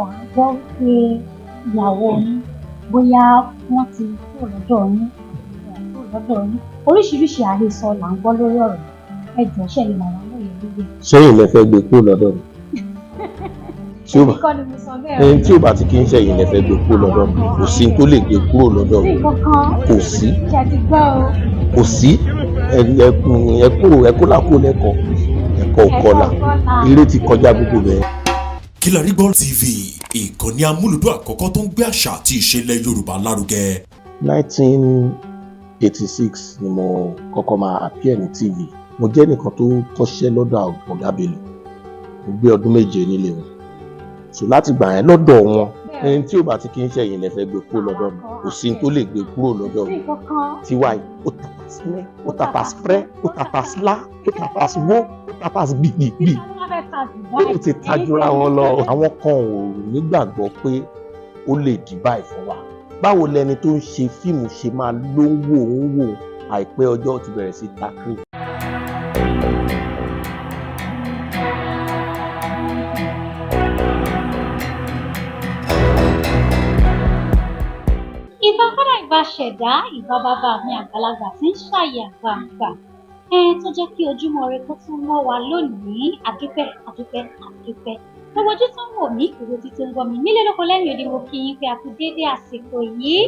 à ń gbọ́ pé ìyàwó yín bóyá wọ́n ti kúrò lọ́dọ̀ yín oríṣiríṣi àhesọ là ń gbọ́ lórí ọ̀rọ̀ ẹ jọ̀ọ́ ṣe lè máa wà lóye lóye. sẹ́yìn lẹ fẹ́ gbé kúrò lọ́dọ̀ mi tí ó bá ti kí ń ṣẹ̀yìn lẹ fẹ́ gbé kúrò lọ́dọ̀ mi kò sí tó lè gbé kúrò lọ́dọ̀ mi kò sí kò sí ẹkú làkú lẹ́kọ̀ọ́ ẹ̀kọ́ òkọlà eré ti kọjá gbogbo bẹ́ẹ̀. Kilarigbo TV, ìkànnì amúlùdún àkọ́kọ́ tó ń gbé àṣà àti ìṣẹ̀lẹ̀ Yorùbá lárugẹ. 1986 ni mo kọ́kọ́ máa appear ní TV. Mo jẹ́ nìkan tó kọ́ṣẹ́ lọ́dọ̀ ọ̀gá Bello. Mo gbé ọdún 7 nílé wọn. So láti gbà yẹn lọ́dọ̀ wọn ẹni tí ò bá ti kí ń ṣẹ̀yìn lẹ fẹ́ gbé kúrò lọ́dọ̀ mi kò sí tó lè gbé kúrò lọ́dọ̀ mi. Tiwa yìí ó tapas ní ó tapas pẹ́ ó tapas lá ó tapas wọ́ ó tapas gbìgbìgbì ó ti tajura wọn lọ. Àwọn kan ò nígbàgbọ́ pé ó lè dì báyìí fún wa. Báwo lẹni tó ń ṣe fíìmù ṣe máa ló ń wò àìpẹ́ ọjọ́ ti bẹ̀rẹ̀ sí takiri. ìbá kọ́dà ìbá ṣẹ̀dá ìbá bàbá mi àgbàlagbà tí ń ṣàyè àgbàǹgbà tó jẹ́ kí ojúmọ́ ire kó tún mọ́ wa lónìí àdúpẹ́ gbogbo ojú tó ń wò mí gbogbo ojú tó ń gbọ́ mi nílé lóko lẹ́yìn òde mo kí yín pé a kú déédé àsìkò yìí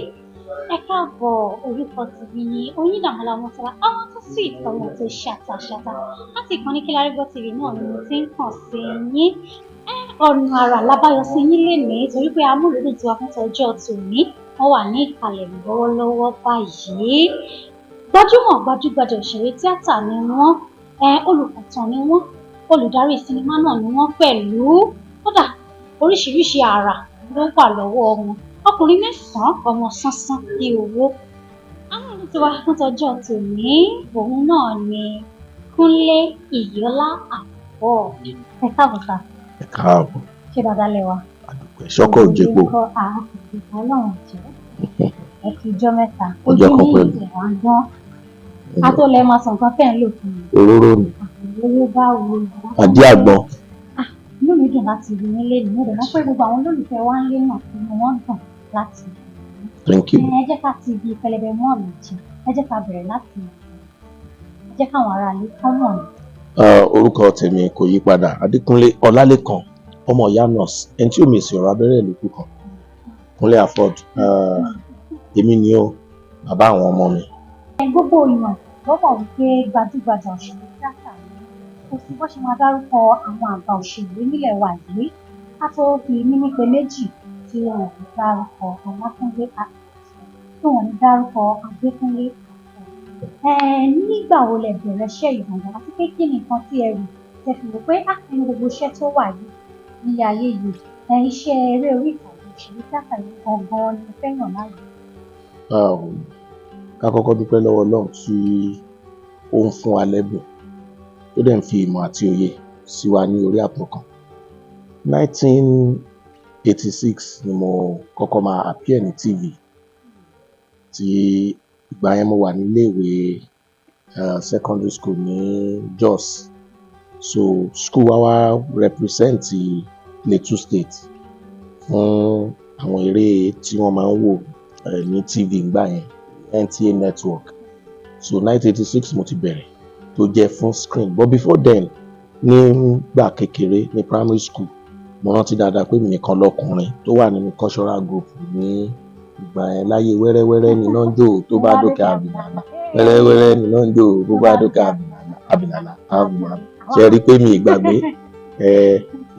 ẹ káàbọ̀ orúkọ tìbí ni Oyindàmọ́lá Ọmọ́tọ́lá àwọn tó sì ìtọ́wọ́ tó ṣàtàṣàtà láti ìkànnì Kilarigbo TV náà ni mo ti ń kàn sí yín ọ̀nà àrà lábáyọ sí yín lénìí torí pé amúlùdùn tiwa fún tọjọ́ tòní wọ́n wà ní ìkàlẹ̀ lọ́wọ́lọ́wọ́ báyìí gbajúgbajà òṣèré tíátà ni wọ́n olùkọ̀tàn ni wọ́n olùdarí sinimá náà ni wọ́n pẹ̀lú kódà oríṣiríṣi àrà ló wà lọ́wọ́ wọn ọkùnrin 9 ọmọ sánsán bí owó amúlùdùn tiwa fún tọjọ́ tòní òun náà ni Kúnlé Ìyọlá Àkọ́bọ̀ ẹ káàbọ̀ sá. Ẹ káàbọ̀. Ṣé dáadáa lẹ́wà? Àdùpẹ́ sọ́kọ̀ òjèpo. Ọlọ́run jẹ́ ẹ kì í jọ́ mẹ́ta. Ọjọ́ kan pẹ̀lú. Ìwà ń dán. A tó lẹ́ máa sọ nǹkan fẹ́ ń lò fún mi. Òróró ni. Òróró bá wo. Àdí àgbọn. Inú mi dùn láti rí nílé mi. Mo dẹ̀ mọ̀ pé gbogbo àwọn olólùfẹ́ wa ń lé náà inú wọn dùn láti rí. Thank you. Ẹ jẹ́ ká ti ibi pẹlẹbẹ mọ́ ọ̀nà jẹ. Ẹ jẹ́ ká bẹ̀rẹ̀ láti ẹ jẹ́ káwọn ará ilé kọ́ mọ̀ ní. Orúkọ tèmi kò yí padà Adékúnlé Ọlálékan ọmọ ìyá nurse ẹni tí ò mèsì ọ̀rọ̀ abẹ́rẹ́ ìlú kan Kúnlé Afọ́d èmi ni ó bàbá àwọn ọmọ mi. Gbogbo èèyàn lọ́wọ́ wípé gbajúgbajà òṣèré tíátà ni kò sí bó ṣe máa dárúkọ àwọn àgbà òṣèré nílẹ̀ wa yìí ká tó fi mímípe méjì tí wọn ò ní dárúkọ Ọlátúndé tí wọn ò ní dárúkọ Adékúnlé nígbà wo lẹ bẹ̀rẹ̀ iṣẹ́ ìgbọ̀ngàn àti pé kí ni nǹkan tí ẹ rí tẹ fi wò pé nínú gbogbo iṣẹ́ tó wà yìí ní ayé yìí iṣẹ́ eré orí ìtàgé òṣèré tíátà yìí gangan ni mo fẹ́ràn láàyè. Ká kọ́kọ́ dúpẹ́ lọ́wọ́ Ọlọ́run tí ó ń fún wa lẹ́bùn tó dẹ̀ ń fi ìmọ̀ àti òye sí wa ní orí àtọkàn. 1986 ni mo kọ́kọ́ máa appear ní TV tí ìgbà yẹn mo wà nílé ìwé secondary school ní Jos. So school wa represent Plateau State fún àwọn eré tí wọ́n máa ń wò ní TV ìgbà yẹn NTA network. So 1986 mo ti bẹ̀rẹ̀ tó jẹ́ fún screen but before then nígbà kékeré ní primary school mo rántí dáadáa pé mi nìkan lọkùnrin tó wà nínú cultural group ní ìgbà yẹn láyé wẹ́rẹ́wẹ́rẹ́ ní náà ń jò tó bá dókè àbìnàlà wẹ́rẹ́wẹ́rẹ́ ní náà ń jò tó bá dókè àbìnàlà ṣe rí pé mi ìgbàgbé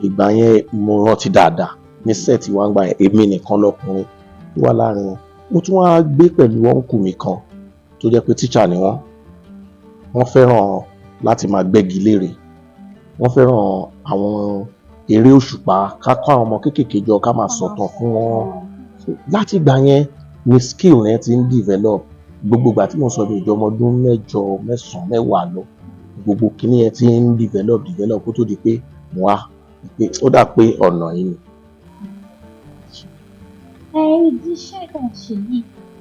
ìgbà yẹn mo rántí dáadáa ní sẹ́ẹ̀tì wá ń gbà yẹn èmi nìkan lọkùnrin tó wà láàrin wọn mo tún wá gbé pẹ̀lú ọ̀nkù mi kan tó jẹ́ pé tíṣà ni wọ́n fẹ́ràn láti máa gbẹ́gi léèrè wọ́n fẹ́ràn àwọn eré òṣùpá ká kọ́ àwọn ọmọ kéékèèké jọ ká máa sọ̀tàn fún wọn láti ìgbà yẹn ni skill yẹn ti ń develop gbogbo ìgbà tí mo sọ ní ìjọ ọmọ ọdún 8, 9, 10 lọ gbogbo kíní yẹn ti ń develop kó tó di pé mo wá pé ó dà pé ọ̀nà yìí ni. Ìdí iṣẹ́ tó ń ṣe yìí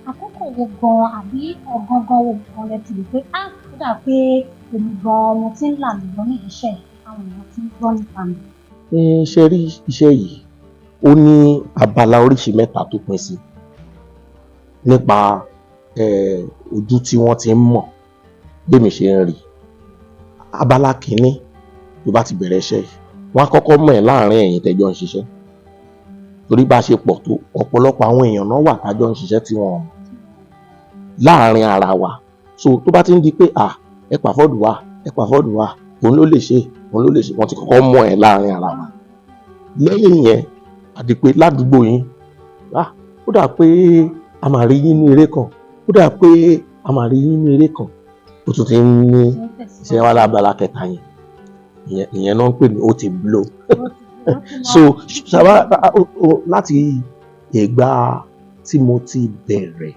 àkókò wo gan àbí ọ̀gangan wo gan lẹ ti rí pé ó dà pé èmi gan mo ti ń là lọ ní iṣẹ́ àwọn èèyàn ti ń gbọ́ nípa mi. Ṣe rí iṣẹ́ yìí ó ní abala oríṣi mẹ́ta tó pín sí nípa ojú tí wọ́n ti ń mọ̀ bẹ́ẹ̀ mi ṣe ń rí. Abala kìíní tó bá ti bẹ̀rẹ̀ iṣẹ́ yìí wọ́n á kọ́kọ́ mọ̀ ẹ́ láàrin ẹ̀yin tẹ́jọ́ ń ṣiṣẹ́, torí bá ṣe pọ̀ tó ọ̀pọ̀lọpọ̀ àwọn èèyàn náà wà tájọ́ ń ṣiṣẹ́ tí wọ́n láàrin ara wa. So tó bá ti ń di pé ẹ pàfọ́ọ̀dù wa òun ló lè ṣe wọ́n ti kọ́kọ́ mọ̀ ẹ́ láàrin ara wa. Lẹ́yìn yẹn àti pé ládùúgbò yín ó dà pé a máa rí yín ní eré kan ó tún ti ń ní iṣẹ́ wa lábala kẹta yẹn ìyẹn náà ń pè ní ó ti blow. So láti ìgbà tí mo ti bẹ̀rẹ̀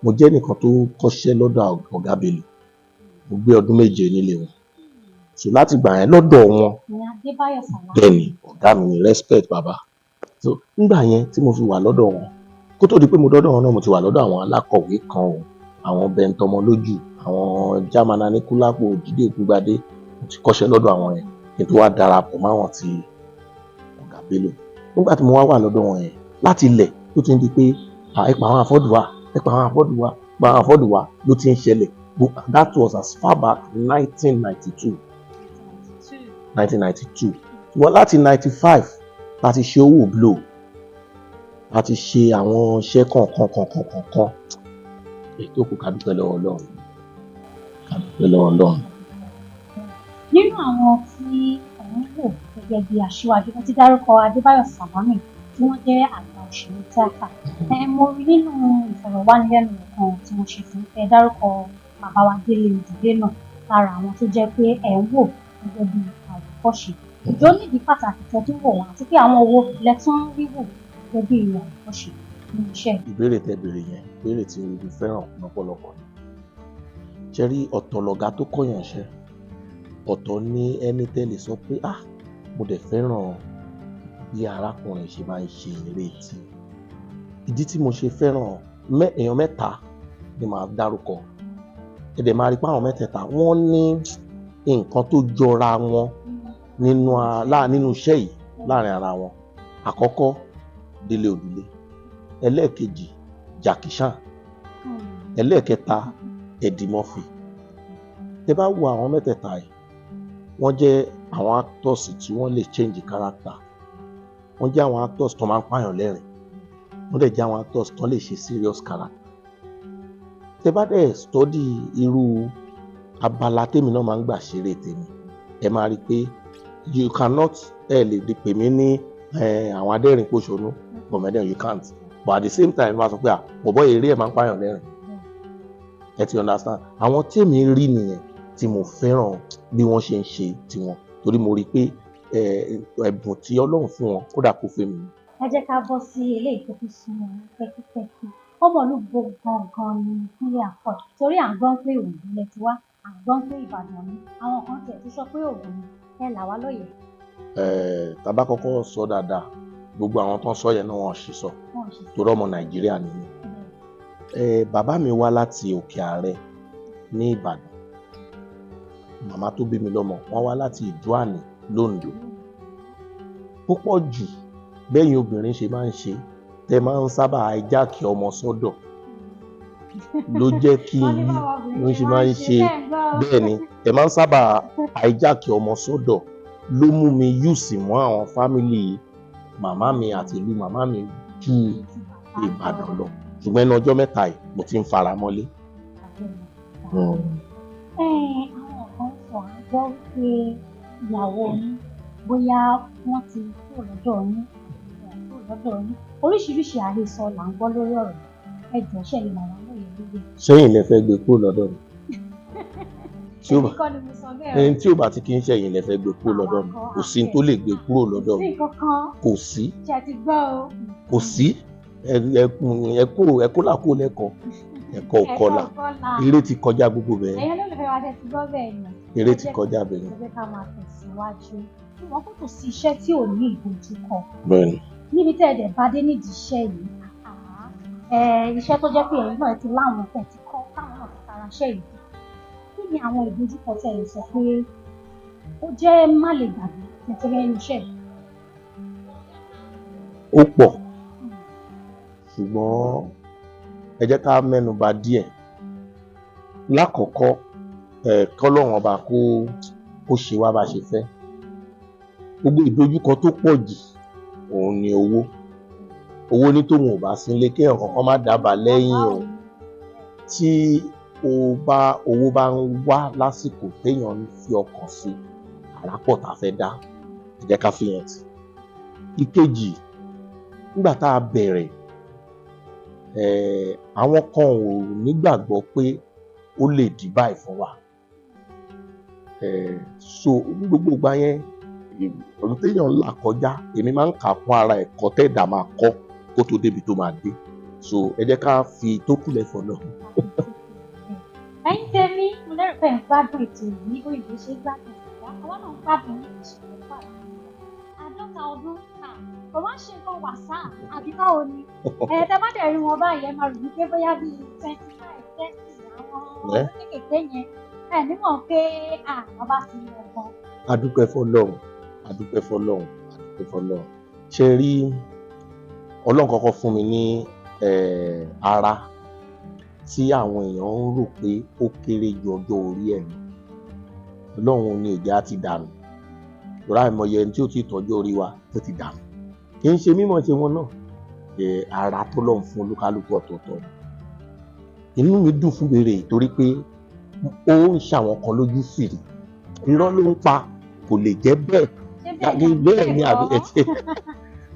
mo jẹ́ nìkan tó kọ́ṣẹ́ lọ́dọ̀ ọ̀gá Bello, mo gbé ọdún 7 nílé wọn. So láti gbà yẹn lọ́dọ̀ wọn bẹ́ẹ̀ ni ọ̀gá mi ní respect bàbá. So nígbà yẹn tí mo fi wà lọ́dọ̀ wọn kó tó di pé mo dọ́dọ̀ wọn náà mo ti wà lọ́dọ̀ àwọn alákọ̀wé kan o, àwọn Bẹ̀ntọ́mọlójú, àwọn German Aníkúlápó, Jídé Ògúngbadé, mo ti kọ́ṣẹ́ lọ́dọ̀ àwọn yẹn kí n tó wá darapọ̀ máwọn ti ọ̀gá Bello. Nígbà tí mo wà lọ́dọ̀ wọn yẹn láti ilẹ̀ tó ti ń di pé ẹ pa àwọn afọ́dù wa ló ti ń ṣẹlẹ̀. That was as far back 1992. Wọ́n láti 95 láti ṣe owó blow láti ṣe àwọn iṣẹ́ kọ̀ọ̀kan ètò kò ká dúpẹ́ lọ́wọ́ Ọlọ́run. Nínú àwọn tí òun wò gẹ́gẹ́ bí aṣíwájú wọ́n ti dárúkọ Adébáyọ̀ Sàlámì tí wọ́n jẹ́ àgbà òṣèré tíátà. Mo rí nínú ìfọ̀rọ̀wánilẹ́nuwò kan tí wọ́n ṣe fún ẹ dárúkọ bàbá wa Délé Òdùdé náà lára àwọn tó jẹ́ pé ẹ̀ ń wò gẹ́gẹ́ bí àwòkọ́ṣe. Ìjọ nídìí pàtàkì tẹ́jú wò wọ́n àti pé àwọn owó lẹ́tún rí wò gẹ́gẹ́ bí àwòkọ́ṣe nínú iṣẹ́. Ìbéèrè tẹ́ béèrè yẹn ìbéèrè tí mo fẹ́ràn lọ́pọ̀lọpọ̀ ni. Ṣé rí ọ̀tọ̀ lọ̀gá tó kọ́yàn ṣẹ́, ọ̀tọ̀ ní ẹni tẹ́lẹ̀ sọ pé mo dẹ̀ fẹ́ràn bí arákùnrin ṣe máa ń ṣe eré tí. Ìdí tí mo ṣe fẹ́ràn èèyàn mẹ́ta ni màá dárúkọ. Ẹ dẹ̀ máa rí pé àwọn mẹ́tẹ̀ẹ̀ta wọ́n ní nǹkan tó jọra wọn nínú iṣẹ́ yìí láàrin ara wọn. Àkọ́kọ́ Délé Òdùlé, ẹlẹ́ẹ̀kejì Jackie Chan, ẹlẹ́ẹ̀kẹta Eddie Murphy. Tẹ́ bá wo àwọn mẹ́tẹ̀ẹ̀ta yìí wọ́n jẹ́ àwọn actors tí wọ́n lè change character, wọ́n jẹ́ àwọn actors tó máa ń pààyàn lẹ́rìn, wọ́n dẹ̀ jẹ́ àwọn actors tó lè ṣe serious character. Tẹ́ bá dẹ̀ study irú abala tèmi náà máa ń gbà ṣeré tèmi ẹ máa rí pé you cannot lè pè mí ní àwọn adẹ́rìn pòṣónú comedian, you can't, but at the same time máa sọ pé bọ̀bọ́ eré ẹ̀ máa ń pààyàn lẹ́rìn. Ẹ ti understand àwọn tèmi rí nìyẹn tí mo fẹ́ràn bí wọ́n ṣe ń ṣe tiwọn torí mo rí pé ẹ̀bùn tí Ọlọ́run fún wọn ó dà kó fẹ́ mi. Ẹ jẹ́ ká bọ́ sí eléyìí tó fi sún wọn pẹ́kípẹ́kí. Ọmọlúgbò gangan ni Kúnlé Afọ́d torí à ń gbọ́ pé Ògùn lẹ ti wá, à ń gbọ́ pé Ìbàdàn ni, àwọn kan tiẹ̀ ti sọ pé Ògùn ni, ẹ là wá lóye. Tá bá kọ́kọ́ sọ dáadáa gbogbo àwọn tó ń sọ yẹn náà wọ́n ṣì sọ torí ọmọ Nàìjíríà ni mí. Bàbá mi wá láti Òkè Àrẹ ní Ìbàdàn, màmá tó bí mi lọ́mọ wọ́n wá láti Ìdó-àní l'Óǹdó. Púpọ̀ jù bẹ́yìn obìnrin ṣe máa ń ṣe tẹ́ máa ń sábà hijack ọmọ sọ́dọ̀ ló jẹ́ kí ló ṣe máa ń ṣe bẹ́ẹ̀ ni ẹ máa ń sábà hijack ọmọ sọ́dọ̀ ló mú mi yùsì mọ́ àwọn fámìlì màmá mi àti ìlú màmá mi ju Ìbàdàn lọ ṣùgbọ́n ẹnu ọjọ́ mẹ́ta yìí mo ti ń fara mọ́lé. Àwọn kan sọ àgbọ̀ pé ìyàwó yín bóyá wọ́n ti kúrò lọ́dọ̀ yín oríṣiríṣi àhesọ là ń gbọ́ lórí ọ̀rọ̀ ẹ jọ̀ọ́ ṣe lè làwọn lóye lóye. Sẹ́yìn lẹ fẹ́ gbé kúrò lọ́dọ̀ mi ẹni tí ò bá ti kí ń ṣẹ̀yìn lẹ fẹ́ gbé kúrò lọ́dọ̀ mi kò sí tó lè gbé kúrò lọ́dọ̀ mi kò sí kò sí ẹkú làkó lẹ́kọ̀ọ́ ẹ̀kọ́ òkọlà eré ti kọjá gbogbo bẹ́ẹ̀. ẹ̀yin olólùfẹ́ wa ti gbọ́ bẹ́ẹ̀ ni. eré ti kọjá bẹ́ẹ̀. ẹ jẹ́ ká máa tẹ̀síwájú wọn kò tó sí iṣẹ́ tí ò ní ìdojúkọ. bẹ́ẹ̀ni. níbi tẹ́ ẹ dẹ̀ bá dé nídìí iṣẹ́ yìí iṣẹ́ tó jẹ́ pé ẹ̀yin náà ti láwọn tẹ̀ ti kọ́ táwọn náà ti tara iṣẹ́ yìí. kí ni àwọn ìdojúkọ tẹ́ ẹ sọ pé ó jẹ́ má lè gbàgbé nítorí ẹni iṣẹ́ yìí. ó pọ̀ ṣùgbọ́n ẹ jẹ́ ká mẹ́nuba díẹ̀. Lákọ̀ọ́kọ́ kọ́lọ́run ọba kó ṣe wá bá ṣe fẹ́. Gbogbo ìdojúkọ tó pọ̀ jù òun ni owó ní tóun ò bá sí nílé kéèyàn kankan má dábàá lẹ́yìn o. Tí owó bá ń wá lásìkò téèyàn ń fi ọkàn sí, àrá pọ̀ tá a fẹ́ dá, ẹ jẹ́ ká fìyẹn tì. Ìkejì, nígbà tá a bẹ̀rẹ̀ àwọn kan ò nígbàgbọ́ pé ó lè di báyìí fún wa. So ní gbogbo ìgbà yẹn ohun téèyàn là kọjá èmi máa ń kà fún ara ẹ̀kọ́ tẹ́ẹ̀dá máa kọ́ kó tó débi tó máa dé. So ẹ jẹ́ ká fi tó kù lẹ́fọ̀ọ́ náà. Ẹ̀yin tèmi, mo lérò pé ń gbádùn ètò yìí òyìnbó ṣe gbádùn ìgbà àwọn náà ń gbádùn ní ìṣẹ̀lẹ̀ pàdé. 50 ọdún kò wá ṣe nǹkan wàsá àbí báwo ni? Tẹ bá dẹ̀ rí wọn báyìí ẹ máa rò wípé bóyá bíi 25, 30 àwọn ọmọ kéékèèké yẹn nímọ̀ pé bàbá ti lọ gan. A dúpẹ́ fọ́lọ́run. Ṣé rí Ọlọ́run kọ́kọ́ fún mi ní ara tí àwọn èèyàn ń rò pé ó kéré ju ọjọ́ orí ẹ̀ lọ. Ọlọ́run ní ìjà ti dànù. Lọ́rọ̀ àìmọye ẹni tí ó ti tọ́jú orí wa tó ti dànù. Kì í ṣe mímọ̀ ṣe wọn náà. Ara tó lọ́run fún olúkálùkù ọ̀tọ̀ọ̀tọ̀. Inú mi dùn fún béèrè torí pé ó ń ṣàwọn kan lójú fìrí. Irọ́ ló ń pa, kò lè jẹ́ bẹ́ẹ̀. Bẹ́ẹ̀ ni àbí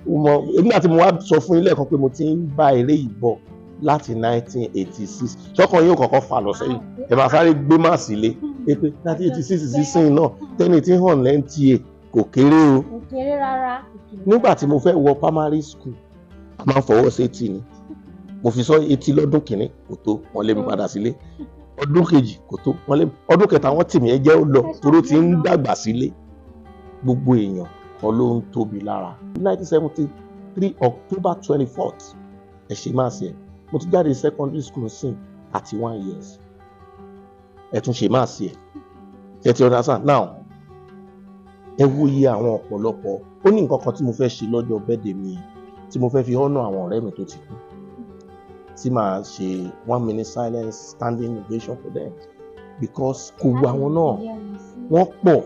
nígbà tí mo wá sọ fún yín lẹ́ẹ̀kan pé mo ti ń bá eré yìí bọ̀ láti 1986 ṣọ́kàn yóò kọ́kọ́ fà lọ sẹ́yìn ẹ máa sáré gbé máàsì lé pé 1986 sísìn náà tẹ́ni tí hàn lẹ́ńtìẹ̀ kò kéré o. Kò kéré rárá. Nígbà tí mo fẹ́ wọ primary school a máa ń fọwọ́ sí etí ni mo fi sọ etí lọ́dún kìíní kò tó wọ́n lé mi padà sílé ọdún kejì kò tó wọ́n lé mi ọdún kẹta wọ́n tì mí ẹ jẹ́ ó lọ torí ó ti ń dàgbà sílé. Gbogbo èèyàn kan ló ń tóbi lára. 1973 October 24th ẹ ṣe máàsì ẹ mo ti jáde secondary school sin 31 years ẹ tún ṣe máàsì ẹ ti understand now. Ẹ wo iye àwọn ọ̀pọ̀lọpọ̀ ó ní nǹkan kan tí mo fẹ́ ṣe lọ́jọ́ birthday mi tí mo fẹ́ fi honour àwọn ọ̀rẹ́ mi tó ti kú tí màá ṣe 1 minute silence standing ovation for them because kò wo àwọn náà wọ́n pọ̀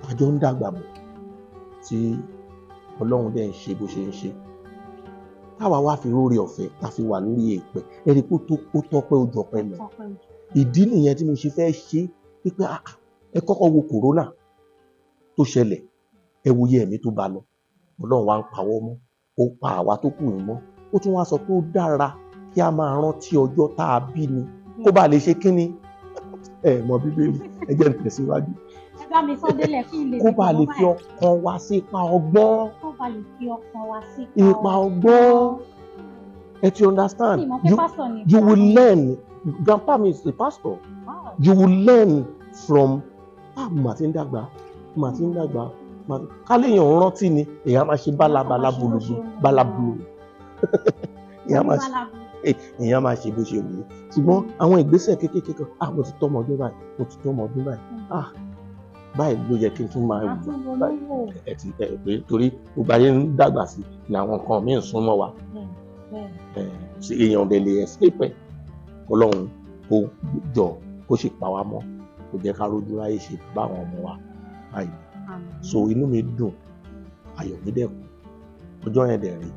àjọ ń dàgbà bọ̀ tí Ọlọ́run dẹ̀ ń ṣe bó ṣe ń ṣe. Táwa wá fi róore ọ̀fẹ́ tá fi wà lórí èèpẹ̀ ẹni pé ó tọ́pẹ́ ojú ọpẹ́ lọ. Ìdí nìyẹn tí mo ṣe fẹ́ ṣe pé ẹ kọ́kọ́ wo kòrónà tó ṣẹlẹ̀ ẹ wo iye ẹ̀mí tó bá lọ Ọlọ́run wá ń pawọ́ mọ́ ó pa àwa tó kù mọ́ ó tún wá sọ pé ó dára kí a máa rántí ọjọ́ tá a bí ni kó bá lè ṣe kíni ẹ mọ Bíbélì ẹ jẹ́ n tẹ̀síwájú. Bá mi sọ délẹ̀ kí n lè kó bá lè fi ọkàn wa sí ipa ọgbọ́n. Kó bá lè fi ọkàn wa sí ipa ọgbọ́n. Ẹ ti understand you will learn grandpa mi is a pastor. Wow. You will learn from mà ti ń dàgbà ká léèyàn ń rántí ni èèyàn máa ṣe bálabàlà bùlùbù bálabùlù èèyàn máa ṣe bó ṣe wù ú ṣùgbọ́n àwọn ìgbésẹ̀ kéékèèké kan mo ti tọ́mọ ọdún báyìí báyìí ló yẹ kí n tún máa wù báyìí torí gbogbo ayé ń dàgbà sí ni àwọn nǹkan míì ń súnmọ́ wa èèyàn dẹ̀ lè escape ẹ̀ Ọlọ́run kó jọ kó sì pa wá mọ́ kó jẹ́ ká rójú ráyè ṣe báwọn ọmọ wa báyìí so inú mi dùn ayọ̀ mi dẹ̀ kú ọjọ́ yẹn dẹ̀ rí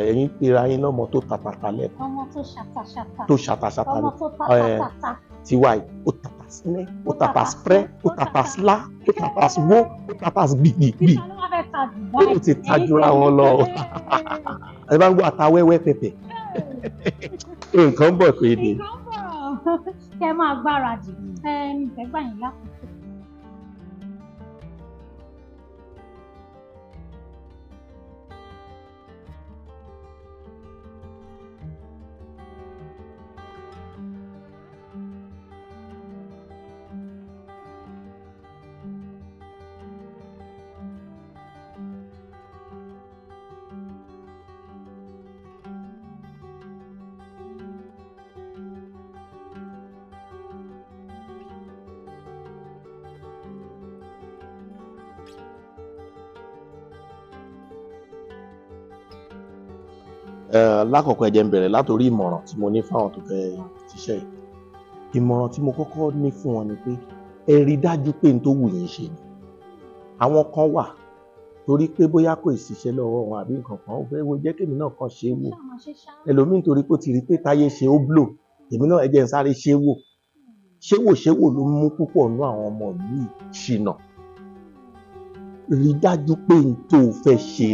ẹ̀yin pera yín lọ́mọ tó tatata lẹ́ẹ̀kan ọmọ tó ṣàtàṣàtà ọmọ tó tatata tiwa yìí ó tata sílẹ̀ ó tata sprẹ́ ó tata slá ó tata wó ó tata gbìgbìgbì ó ti tajura wọn lọ ẹ bá ń gbọ́ ata wẹ́wẹ́ pẹ̀pẹ̀ nǹkan bọ̀ pé ni. kẹ́ máa gbáradì ìfẹ́ gbà yín lákòókò. Lákọ̀ọ́kọ́ ẹ jẹ́ n bẹ̀rẹ̀ látòrí ìmọ̀ràn tí mo ní fáwọn tó fẹ́ ṣiṣẹ́ yìí. Ìmọ̀ràn tí mo kọ́kọ́ ní fún wọn ni pé ẹ rí dájú pé n tó wù yín ṣe ni. Àwọn kan wà torí pé bóyá kò ṣiṣẹ́ lọ́wọ́ wọn àbí nǹkan kan ó fẹ́ wo jẹ́ kémi náà kan ṣe é wò. Ẹlòmíì torí pé ó ti rí pé táyé ṣe ó blow èmi náà ẹ jẹ́ n sáré ṣe é wò. Ṣé wò ló mú púpọ̀ nínú àwọn ọmọ yìí ṣìnà. Rí dájú pé n tó fẹ́ ṣe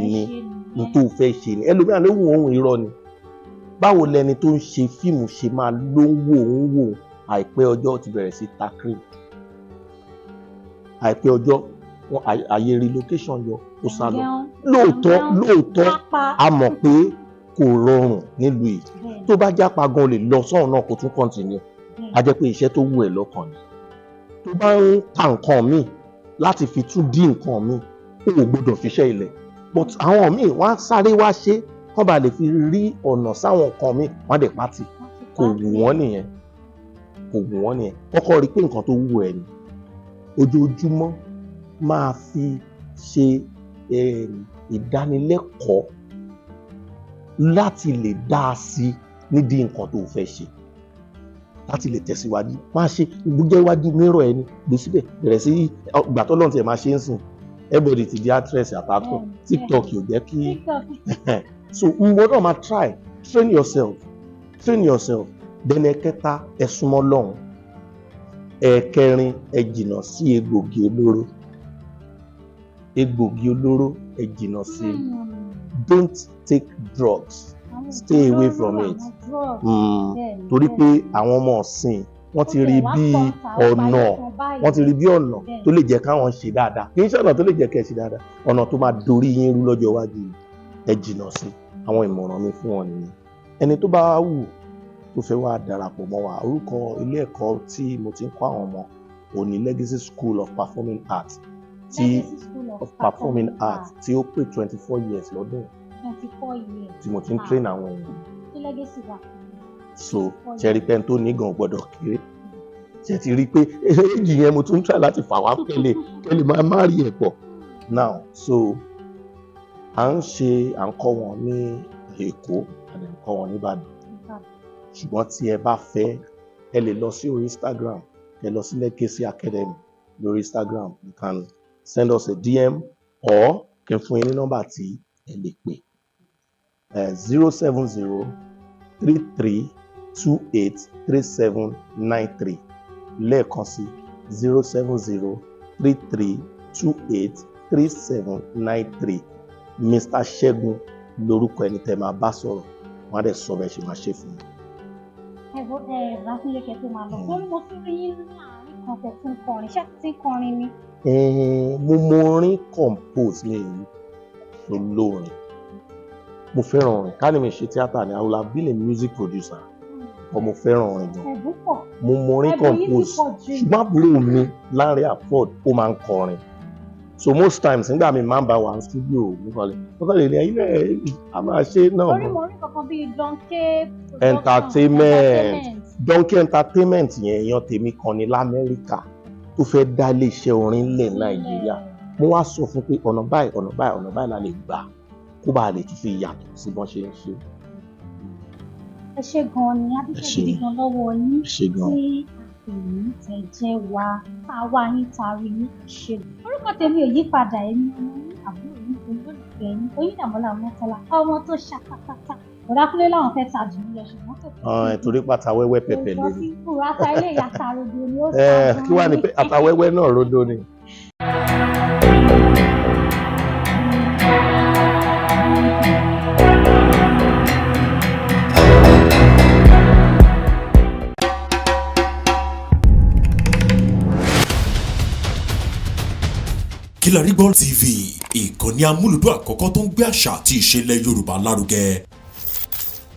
ni ẹlòmíì àlẹ́ wò ohun irọ́ ni. Báwo lẹni tó ń ṣe fíìmù ṣe máa ló ń wò àìpẹ́ ọjọ́ ti bẹ̀rẹ̀ sí ta cream. Àìpẹ́ ọjọ́ àyè relocation yọ ó sá lọ. Lóòótọ́ a mọ̀ pé kò rọrùn nílùú yìí. Tó bá jápa gan lè lọ sọ́run náà kó tún continue. A jẹ́ pé iṣẹ́ tó wù ẹ́ lọ́kàn ni. Tó bá ń ta nǹkan míì láti fi tún dín nǹkan míì ó gbọ́dọ̀ fiṣẹ́ ilẹ̀. But àwọn míì wọ́n á sáré wá ṣe kán bá lè fi rí ọ̀nà sáwọn nǹkan míì wọ́n á dẹ̀ pátì. Kò wù wọ́n nìyẹn. Kọ́kọ́ rí pé nǹkan tó wù ẹ́ ni. Ojoojúmọ́ máa fi ṣe ìdánilẹ́kọ̀ọ́ láti lè dá a sí nídìí nǹkan tó fẹ́ ṣe. Láti lè tẹ̀síwájú máa ṣe gbogbo iwájú mìíràn ẹni gbé síbẹ̀ bẹ̀rẹ̀ sí ìgbà tó lọ́n tiẹ̀ máa ṣe ń sìn everybody ti di actress àtàtọ̀ TikTok yóò jẹ́ kí so mo náà máa train yourself then ẹ̀kẹta ẹ súnmọ́ Ọlọ́run ẹ̀kẹrin ẹ jìnnà sí egbògi olóró ẹ jìnnà sí don't take drugs stay away from it torí pé àwọn ọmọ ọ̀sìn wọ́n ti rí bí ọ̀nà tó lè jẹ́ káwọn ṣe dáadáa kì í ṣe ọ̀nà tó lè jẹ́ kẹ́ ṣe dáadáa ọ̀nà tó máa dorí yín rú lọ́jọ́ iwájú ẹ jìnnà sí àwọn ìmọ̀ràn mi fún wọn nìyẹn. Ẹni tó bá wù tó fẹ́ wá darapọ̀ mọ́ wa orúkọ ilé ẹ̀kọ́ tí mo ti ń kọ́ àwọn ọmọ òní Legacy School of Performing Arts tí ó pé 24 years lọ́dún 24 years tí mo ti ń train àwọn èèyàn. So ṣe rí pé tó ní gan gbọ́dọ̀ kéré ṣe ti rí pé èjì yẹn mo tún try láti fà wá kẹ́lẹ̀ máa rí ẹ̀ pọ̀ now. So à ń kọ́ wọn ní Èkó àti à ń kọ́ wọn ní Ìbàdàn ṣùgbọ́n tí ẹ bá fẹ́ ẹ lè lọ sí orí Instagram ẹ lọ sí Legacy Academy lórí Instagram you can send us a DM or kí n fún yín ní nọ́mbà tí ẹ lè pè 07033283793 lẹ́ẹ̀kan sí 07033283793 Mr. Ṣẹ́gun lórúkọ ẹni tẹ́ máa bá sọ̀rọ̀ wọ́n á dẹ̀ sọ bẹ́ẹ̀ ṣe máa ṣe fún mi. Lákúnlé kẹtó máa lọ fún mo tún rí yín ní àárín kan tẹ̀ tí ń kọrin ṣé tí ń kọrin ni. Mo mọ orin compose ní ìlú olórin mo fẹ́ràn orin ká ní mi ṣe tíátà ni I will have been a music producer mo fẹ́ràn orin gan mo mọ orin compose ṣùgbọ́n àbúrò mi Lanre Afford ó máa ń kọrin so most times nígbà mi máa ń bá wa ní studio mo kọ́ lè ní ẹ̀yin náà a máa ṣe náà. orí kankan bíi Donkey Entertainment yẹn èèyàn tèmi kan ní l'Amẹ́ríkà tó fẹ́ dá iléeṣẹ́ orin lẹ̀ Nàìjíríà mo wá sọ fún pé ọ̀nà báyìí la lè gbà kó bá lè tún fi yàtọ̀ sí bọ́n ṣe ń ṣe. ẹ ṣé gan-an ni adúgbò gidi gan lọ́wọ́ yín tí èyí tẹ̀ jẹ́ wa tá a wá yín taari yín ṣe. orúkọ tèmi ò yí padà ẹni àbúrò yín olólùfẹ́ yín Oyíndàmọ́lá Ọmọ́tọ́lá ọmọ tó ṣàkàtàkà Lákúnlé láwọn fẹ́ ta jù nílẹ̀ ṣùgbọ́n tó kọ́ torí pàtà wẹ́wẹ́ pẹ̀pẹ̀ lé ní. ata ilé ìyàtà rodo ni ó sá. Kí wàá ní pé ata wẹ́wẹ́ náà rodo ni. Kilarigbo TV ìkànnì amúlùdún àkọ́kọ́ tó ń gbé àṣà àti ìṣẹ̀lẹ̀ Yorùbá lárugẹ.